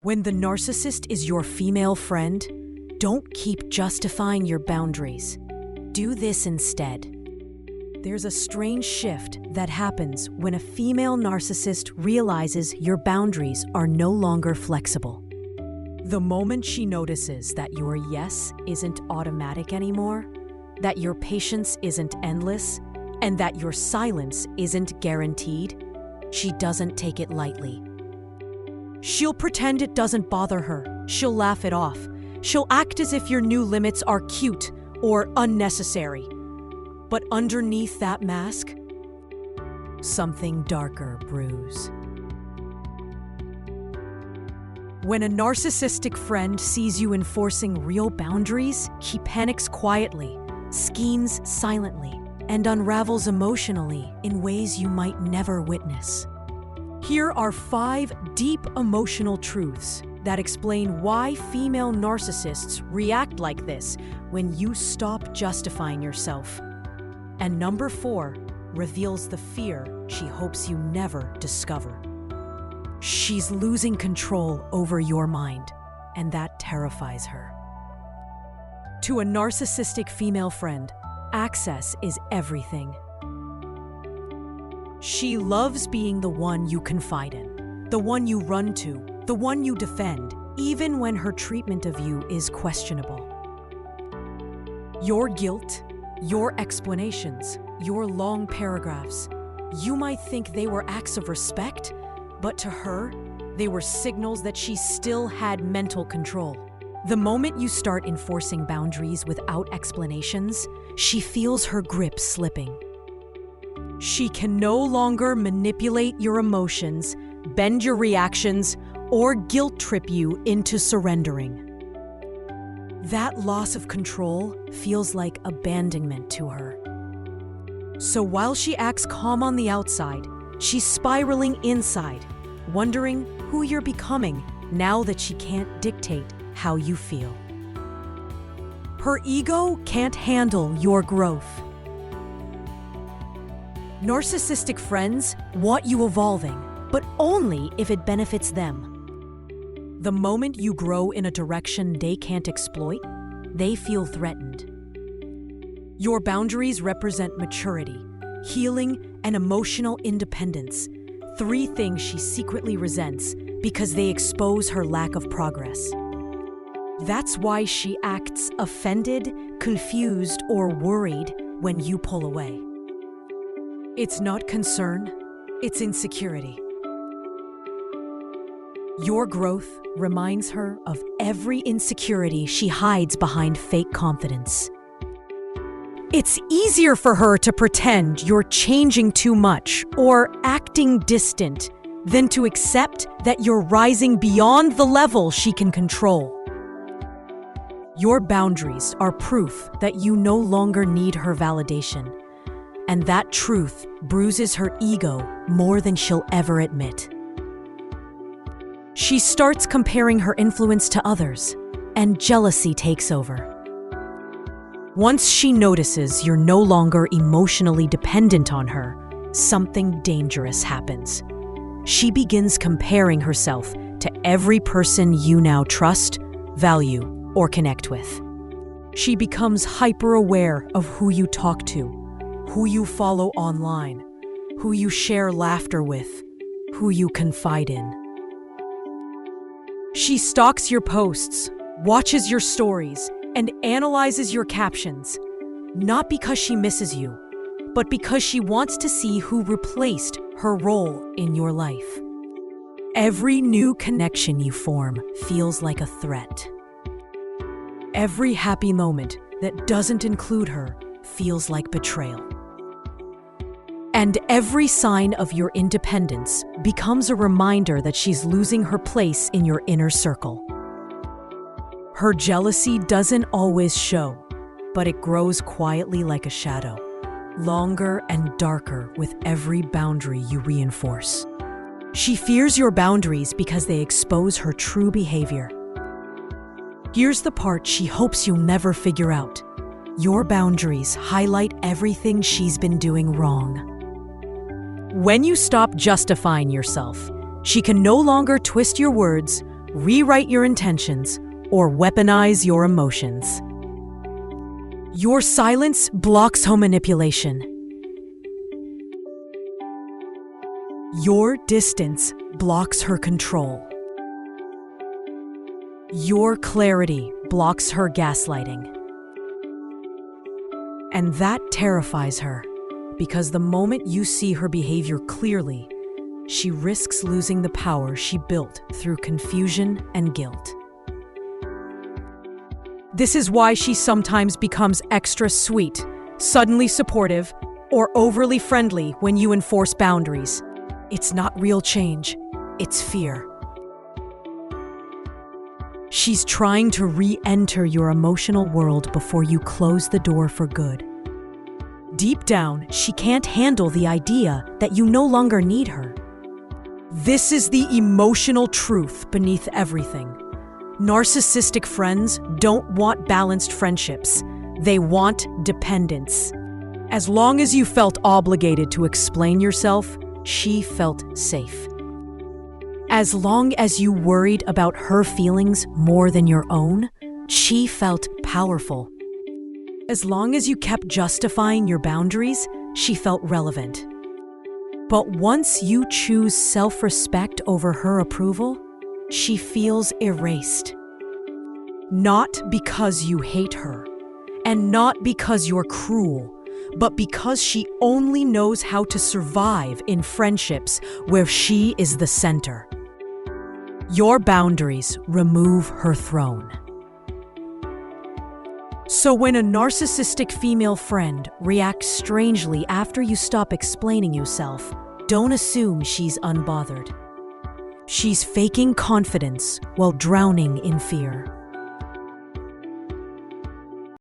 When the narcissist is your female friend, don't keep justifying your boundaries. Do this instead. There's a strange shift that happens when a female narcissist realizes your boundaries are no longer flexible. The moment she notices that your yes isn't automatic anymore, that your patience isn't endless, and that your silence isn't guaranteed, she doesn't take it lightly. She'll pretend it doesn't bother her. She'll laugh it off. She'll act as if your new limits are cute or unnecessary. But underneath that mask, something darker brews. When a narcissistic friend sees you enforcing real boundaries, he panics quietly, schemes silently, and unravels emotionally in ways you might never witness. Here are 5 deep emotional truths that explain why female narcissists react like this when you stop justifying yourself. And number 4 reveals the fear she hopes you never discover. She's losing control over your mind, and that terrifies her. To a narcissistic female friend, access is everything. She loves being the one you confide in, the one you run to, the one you defend, even when her treatment of you is questionable. Your guilt, your explanations, your long paragraphs, you might think they were acts of respect, but to her, they were signals that she still had mental control. The moment you start enforcing boundaries without explanations, she feels her grip slipping. She can no longer manipulate your emotions, bend your reactions, or guilt trip you into surrendering. That loss of control feels like abandonment to her. So while she acts calm on the outside, she's spiraling inside, wondering who you're becoming now that she can't dictate how you feel. Her ego can't handle your growth. Narcissistic friends want you evolving, but only if it benefits them. The moment you grow in a direction they can't exploit, they feel threatened. Your boundaries represent maturity, healing, and emotional independence, 3 things she secretly resents because they expose her lack of progress. That's why she acts offended, confused, or worried when you pull away. It's not concern, it's insecurity. Your growth reminds her of every insecurity she hides behind fake confidence. It's easier for her to pretend you're changing too much or acting distant than to accept that you're rising beyond the level she can control. Your boundaries are proof that you no longer need her validation, and that truth bruises her ego more than she'll ever admit. She starts comparing her influence to others, and jealousy takes over. Once she notices you're no longer emotionally dependent on her, something dangerous happens. She begins comparing herself to every person you now trust, value, or connect with. She becomes hyper-aware of who you talk to, who you follow online, who you share laughter with, who you confide in. She stalks your posts, watches your stories, and analyzes your captions, not because she misses you, but because she wants to see who replaced her role in your life. Every new connection you form feels like a threat. Every happy moment that doesn't include her feels like betrayal. And every sign of your independence becomes a reminder that she's losing her place in your inner circle. Her jealousy doesn't always show, but it grows quietly like a shadow, longer and darker with every boundary you reinforce. She fears your boundaries because they expose her true behavior. Here's the part she hopes you'll never figure out. Your boundaries highlight everything she's been doing wrong. When you stop justifying yourself, she can no longer twist your words rewrite your intentions, or weaponize your emotions. Your silence blocks her manipulation. Your distance blocks her control. Your clarity blocks her gaslighting. And that terrifies her, because the moment you see her behavior clearly, she risks losing the power she built through confusion and guilt. This is why she sometimes becomes extra sweet, suddenly supportive, or overly friendly when you enforce boundaries. It's not real change, it's fear. She's trying to re-enter your emotional world before you close the door for good. Deep down, she can't handle the idea that you no longer need her. This is the emotional truth beneath everything. Narcissistic friends don't want balanced friendships. They want dependence. As long as you felt obligated to explain yourself, she felt safe. As long as you worried about her feelings more than your own, she felt powerful. As long as you kept justifying your boundaries, she felt relevant. But once you choose self-respect over her approval, she feels erased. Not because you hate her, and not because you're cruel, but because she only knows how to survive in friendships where she is the center. Your boundaries remove her throne. So when a narcissistic female friend reacts strangely after you stop explaining yourself, don't assume she's unbothered. She's faking confidence while drowning in fear.